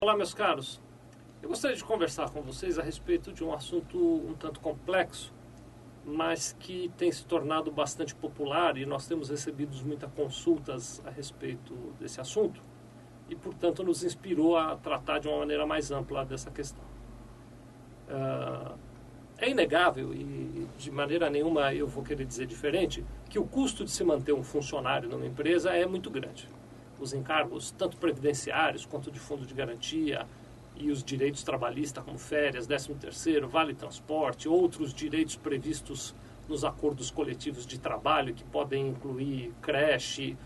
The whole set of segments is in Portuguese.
Olá, meus caros. Eu gostaria de conversar com vocês a respeito de um assunto um tanto complexo, mas que tem se tornado bastante popular e nós temos recebido muitas consultas a respeito desse assunto e, portanto, nos inspirou a tratar de uma maneira mais ampla dessa questão. É inegável, e de maneira nenhuma eu vou querer dizer diferente, que o custo de se manter um funcionário numa empresa é muito grande. Os encargos, tanto previdenciários quanto de fundo de garantia, e os direitos trabalhistas como férias, 13º, vale transporte, outros direitos previstos nos acordos coletivos de trabalho, que podem incluir creche,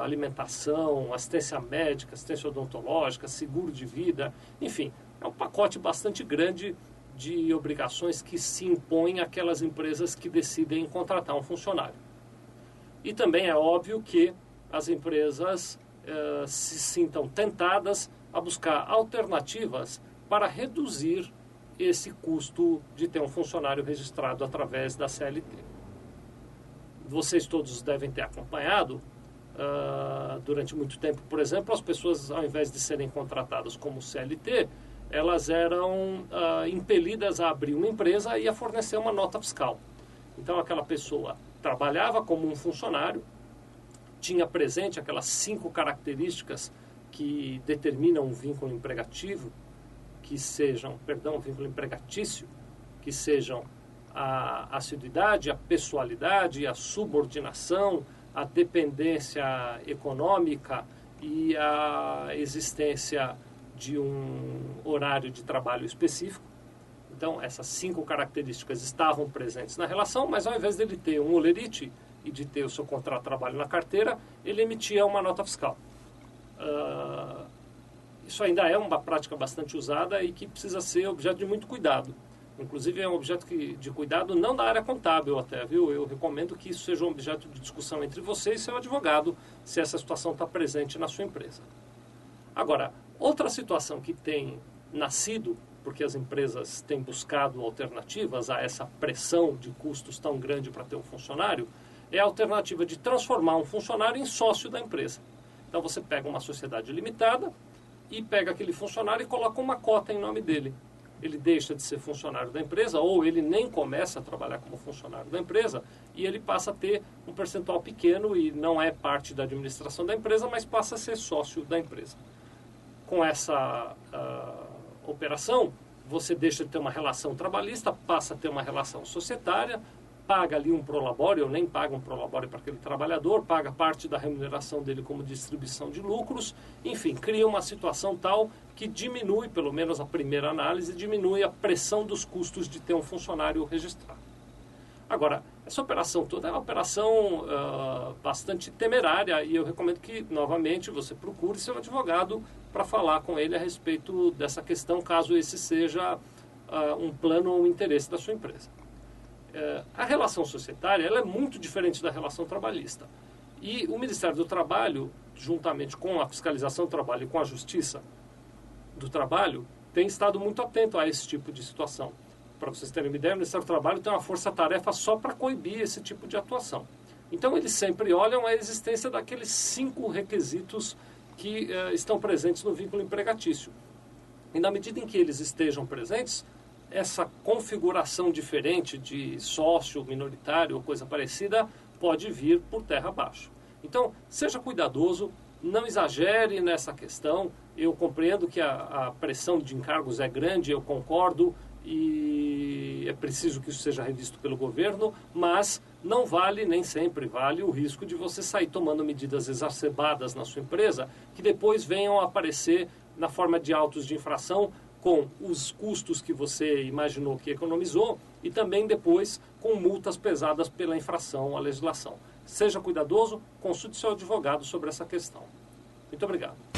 alimentação, assistência médica, assistência odontológica, seguro de vida, enfim, é um pacote bastante grande de obrigações que se impõem àquelas empresas que decidem contratar um funcionário. E também é óbvio que as empresas se sintam tentadas a buscar alternativas para reduzir esse custo de ter um funcionário registrado através da CLT. Vocês todos devem ter acompanhado, durante muito tempo, por exemplo, as pessoas, ao invés de serem contratadas como CLT, elas eram impelidas a abrir uma empresa e a fornecer uma nota fiscal. Então, aquela pessoa trabalhava como um funcionário, tinha presente aquelas 5 características que determinam um vínculo empregatício, vínculo empregatício, que sejam a assiduidade, a pessoalidade, a subordinação, a dependência econômica e a existência de um horário de trabalho específico. Então, essas 5 características estavam presentes na relação, mas ao invés dele ter um holerite e de ter o seu contrato de trabalho na carteira, ele emitia uma nota fiscal. Isso ainda é uma prática bastante usada e que precisa ser objeto de muito cuidado. Inclusive é um objeto de cuidado não da área contábil até, viu? Eu recomendo que isso seja um objeto de discussão entre você e seu advogado, se essa situação está presente na sua empresa. Agora, outra situação que tem nascido, porque as empresas têm buscado alternativas a essa pressão de custos tão grande para ter um funcionário, é a alternativa de transformar um funcionário em sócio da empresa. Então você pega uma sociedade limitada e pega aquele funcionário e coloca uma cota em nome dele. Ele deixa de ser funcionário da empresa ou ele nem começa a trabalhar como funcionário da empresa e ele passa a ter um percentual pequeno e não é parte da administração da empresa, mas passa a ser sócio da empresa. Com essa operação, você deixa de ter uma relação trabalhista, passa a ter uma relação societária, paga ali um prolabore, ou nem paga um prolabore para aquele trabalhador, paga parte da remuneração dele como distribuição de lucros, enfim, cria uma situação tal que diminui, pelo menos a primeira análise, diminui a pressão dos custos de ter um funcionário registrado. Agora, essa operação toda é uma operação bastante temerária e eu recomendo que, novamente, você procure seu advogado para falar com ele a respeito dessa questão, caso esse seja um plano ou um interesse da sua empresa. A relação societária ela é muito diferente da relação trabalhista. E o Ministério do Trabalho, juntamente com a fiscalização do trabalho e com a Justiça do Trabalho, tem estado muito atento a esse tipo de situação. Para vocês terem uma ideia, o Ministério do Trabalho tem uma força-tarefa só para coibir esse tipo de atuação. Então, eles sempre olham a existência daqueles 5 requisitos que estão presentes no vínculo empregatício. E na medida em que eles estejam presentes, essa configuração diferente de sócio, minoritário ou coisa parecida pode vir por terra abaixo. Então, seja cuidadoso, não exagere nessa questão. Eu compreendo que a pressão de encargos é grande, eu concordo, e é preciso que isso seja revisto pelo governo, mas não vale, nem sempre vale, o risco de você sair tomando medidas exacerbadas na sua empresa, que depois venham a aparecer na forma de autos de infração, com os custos que você imaginou que economizou e também depois com multas pesadas pela infração à legislação. Seja cuidadoso, consulte seu advogado sobre essa questão. Muito obrigado.